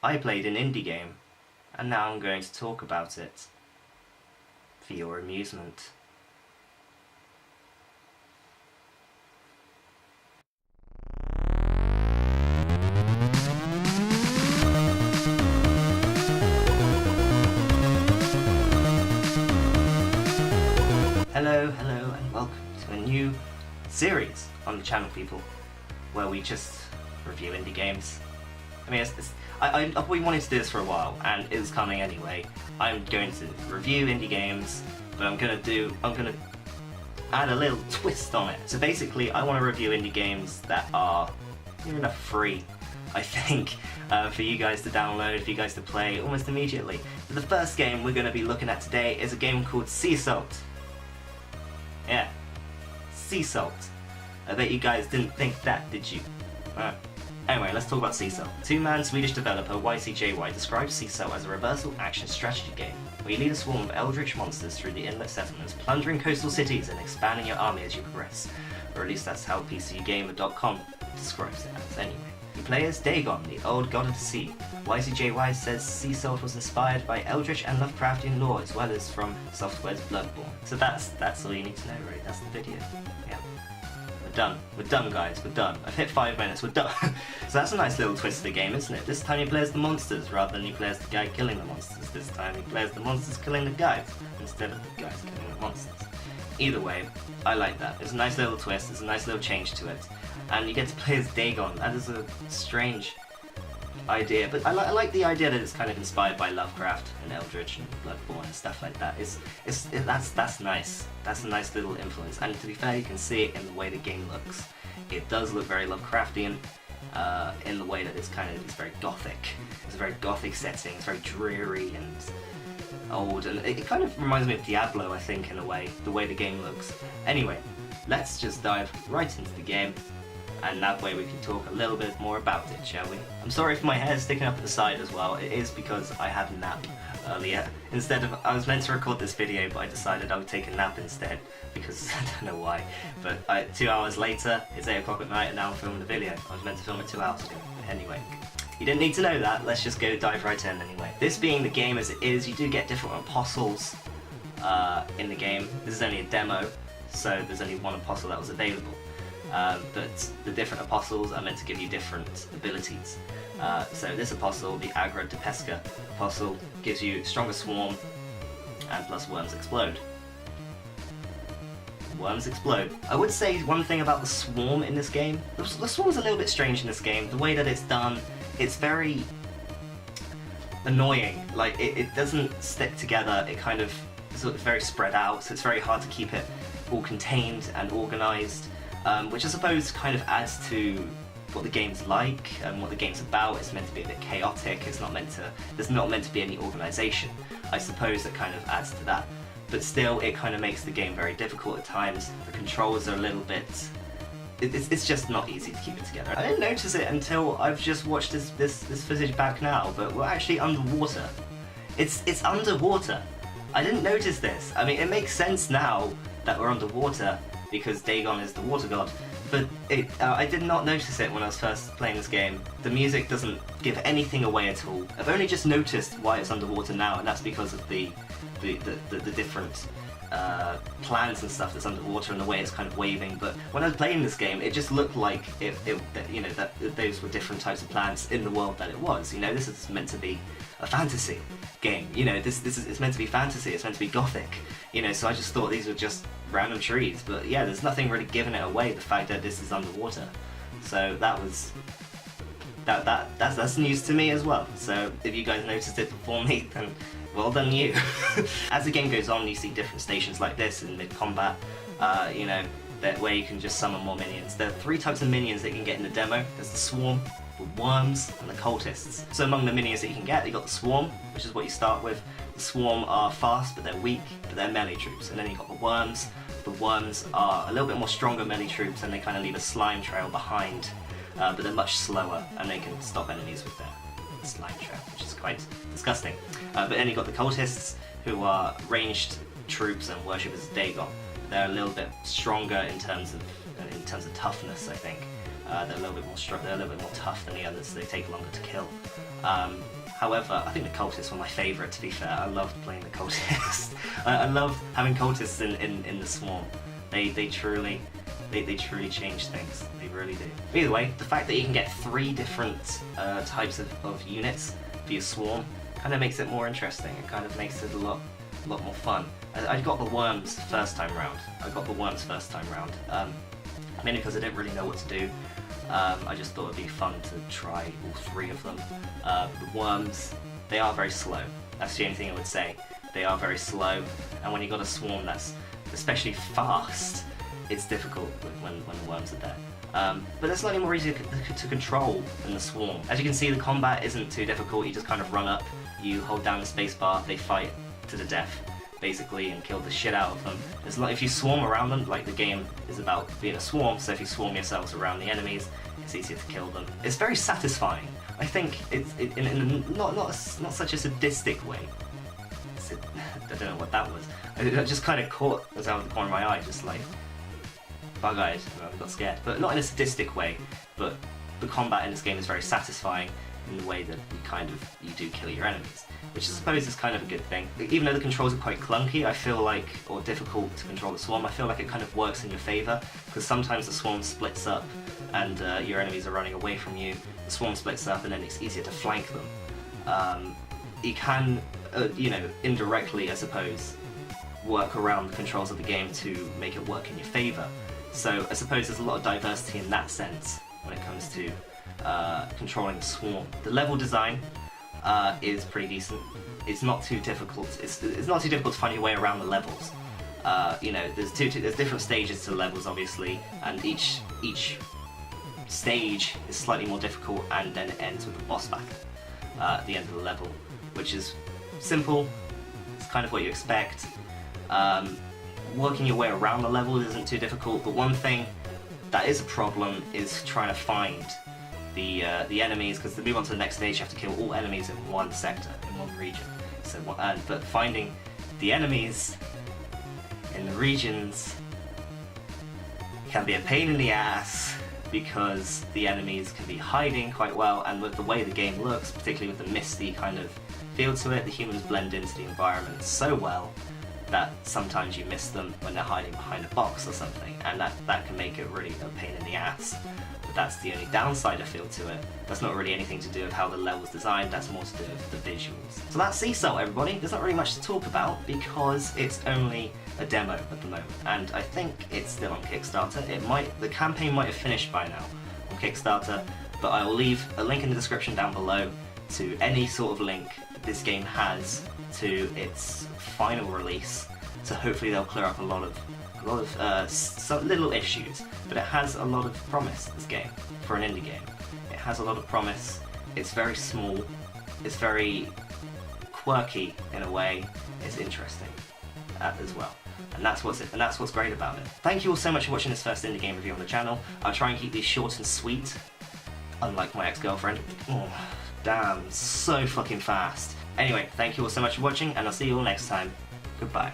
I played an indie game, and now I'm going to talk about it for your amusement. Hello, and welcome to a new series on the channel, people, where we just review indie games. I mean, I've been wanting to do this for a while, and it's coming anyway. I'm going to review indie games, but I'm gonna add a little twist on it. So basically, I want to review indie games that are near enough free, I think, for you guys to download, for you guys to play almost immediately. But the first game we're going to be looking at today is a game called Sea Salt. Yeah, Sea Salt. I bet you guys didn't think that, did you? Anyway, let's talk about Sea Salt. Two-man Swedish developer YCJY describes Sea Salt as a reversal action strategy game, where you lead a swarm of eldritch monsters through the inlet settlements, plundering coastal cities and expanding your army as you progress. Or at least that's how PCGamer.com describes it as anyway. You play as Dagon, the old god of the sea. YCJY says Sea Salt was inspired by Eldritch and Lovecraftian lore, as well as from Software's Bloodborne. So that's all you need to know, right? That's the video. Yeah. We're done, guys. We're done. I've hit 5 minutes. We're done. So that's a nice little twist to the game, isn't it? This time you play as the monsters rather than you play as the guy killing the monsters. This time you play as the monsters killing the guys instead of the guys killing the monsters. Either way, I like that. It's a nice little twist. It's a nice little change to it. And you get to play as Dagon. That is a strange idea, but I like the idea that it's kind of inspired by Lovecraft and Eldritch and Bloodborne and stuff like that. That's nice. That's a nice little influence. And to be fair, you can see it in the way the game looks. It does look very Lovecraftian in the way that it's very gothic. It's a very gothic setting. It's very dreary and old, and it kind of reminds me of Diablo, I think, in a way, the way the game looks. Anyway, let's just dive right into the game, and that way we can talk a little bit more about it, shall we? I'm sorry for my hair sticking up at the side as well. It is because I had a nap earlier. I was meant to record this video, but I decided I would take a nap instead, because I don't know why. But 2 hours later, it's 8 o'clock at night, and now I'm filming the video. I was meant to film it 2 hours ago. Anyway. You didn't need to know that, let's just dive right in anyway. This being the game as it is, you do get different apostles in the game. This is only a demo, so there's only one apostle that was available. But the different apostles are meant to give you different abilities. So this apostle, the Agra de Pesca apostle, gives you stronger swarm and plus worms explode. Worms explode. I would say one thing about the swarm in this game. The swarm's a little bit strange in this game. The way that it's done, it's very annoying. Like, it doesn't stick together. It kind of is very spread out, so it's very hard to keep it all contained and organised, which I suppose kind of adds to what the game's like and what the game's about. It's meant to be a bit chaotic. There's not meant to be any organisation. I suppose that kind of adds to that. But still, it kind of makes the game very difficult at times. The controls are a little bit... It's just not easy to keep it together. I didn't notice it until I've just watched this footage back now, but we're actually underwater. It's underwater. I didn't notice this. I mean, it makes sense now that we're underwater because Dagon is the water god, but I did not notice it when I was first playing this game. The music doesn't give anything away at all. I've only just noticed why it's underwater now, and that's because of the different plants and stuff that's underwater and the way it's kind of waving. But when I was playing this game, it just looked like that those were different types of plants in the world that it was. You know, this is meant to be a fantasy game. You know, it's meant to be fantasy. It's meant to be gothic. You know, so I just thought these were just random trees. But yeah, there's nothing really giving it away. The fact that this is underwater. So that's news to me as well. So if you guys noticed it before me, then well done you. As the game goes on, you see different stations like this in mid-combat, you know, where you can just summon more minions. There are 3 types of minions that you can get in the demo. There's the Swarm, the Worms, and the Cultists. So among the minions that you can get, you've got the Swarm, which is what you start with. The Swarm are fast, but they're weak, but they're melee troops. And then you've got the Worms. The Worms are a little bit more stronger melee troops, and they kind of leave a slime trail behind, but they're much slower, and they can stop enemies with their slime trail, which is quite disgusting. But then you've got the Cultists, who are ranged troops and worshippers of Dagon. They're a little bit stronger in terms of toughness, I think. They're a little bit more tough than the others, so they take longer to kill. However, I think the cultists were my favourite, to be fair. I loved playing the cultists. I loved having cultists in the swarm. They truly change things. They really do. Either way, the fact that you can get 3 different types of units for your swarm kind of makes it more interesting. It kind of makes it a lot more fun. I got the worms first time round. Mainly because I didn't really know what to do. I just thought it'd be fun to try all 3 of them. The worms, they are very slow. That's the only thing I would say. They are very slow, and when you got a swarm that's especially fast, it's difficult when the worms are there. But they're slightly more easy to control than the swarm. As you can see, the combat isn't too difficult. You just kind of run up, you hold down the spacebar, they fight to the death, basically, and kill the shit out of them. If you swarm around them, like the game is about being a swarm, so if you swarm yourselves around the enemies, it's easier to kill them. It's very satisfying. I think it's in not such a sadistic way. I don't know what that was. I just kind of caught as out of the corner of my eye, just like bug-eyed, and I got scared. But not in a sadistic way, but the combat in this game is very satisfying in the way that you do kill your enemies, which I suppose is kind of a good thing. Even though the controls are quite clunky, I feel like, or difficult to control the swarm, I feel like it kind of works in your favour, because sometimes the swarm splits up and your enemies are running away from you. The swarm splits up and then it's easier to flank them. You can, indirectly, I suppose, work around the controls of the game to make it work in your favour. So I suppose there's a lot of diversity in that sense when it comes to controlling the swarm. The level design is pretty decent. It's not too difficult. It's not too difficult to find your way around the levels. There's different stages to the levels, obviously, and each stage is slightly more difficult, and then it ends with a boss battle at the end of the level, which is simple. It's kind of what you expect. Working your way around the level isn't too difficult, but one thing that is a problem is trying to find the enemies, because to move on to the next stage you have to kill all enemies in one sector, in one region. So, but finding the enemies in the regions can be a pain in the ass, because the enemies can be hiding quite well, and with the way the game looks, particularly with the misty kind of feel to it, the humans blend into the environment so well that sometimes you miss them when they're hiding behind a box or something, and that can make it really a pain in the ass. But that's the only downside I feel to it. That's not really anything to do with how the level's designed, that's more to do with the visuals. So that's Sea God, everybody. There's not really much to talk about because it's only a demo at the moment, and I think it's still on Kickstarter. The campaign might have finished by now on Kickstarter, but I will leave a link in the description down below to any sort of link that this game has to its final release. So hopefully they'll clear up a lot of some little issues, but it has a lot of promise, this game, for an indie game. It has a lot of promise. It's very small. It's very quirky in a way. It's interesting as well. And that's what's great about it. Thank you all so much for watching this first indie game review on the channel. I'll try and keep these short and sweet, unlike my ex-girlfriend. Oh, damn, so fucking fast. Anyway, thank you all so much for watching, and I'll see you all next time. Goodbye.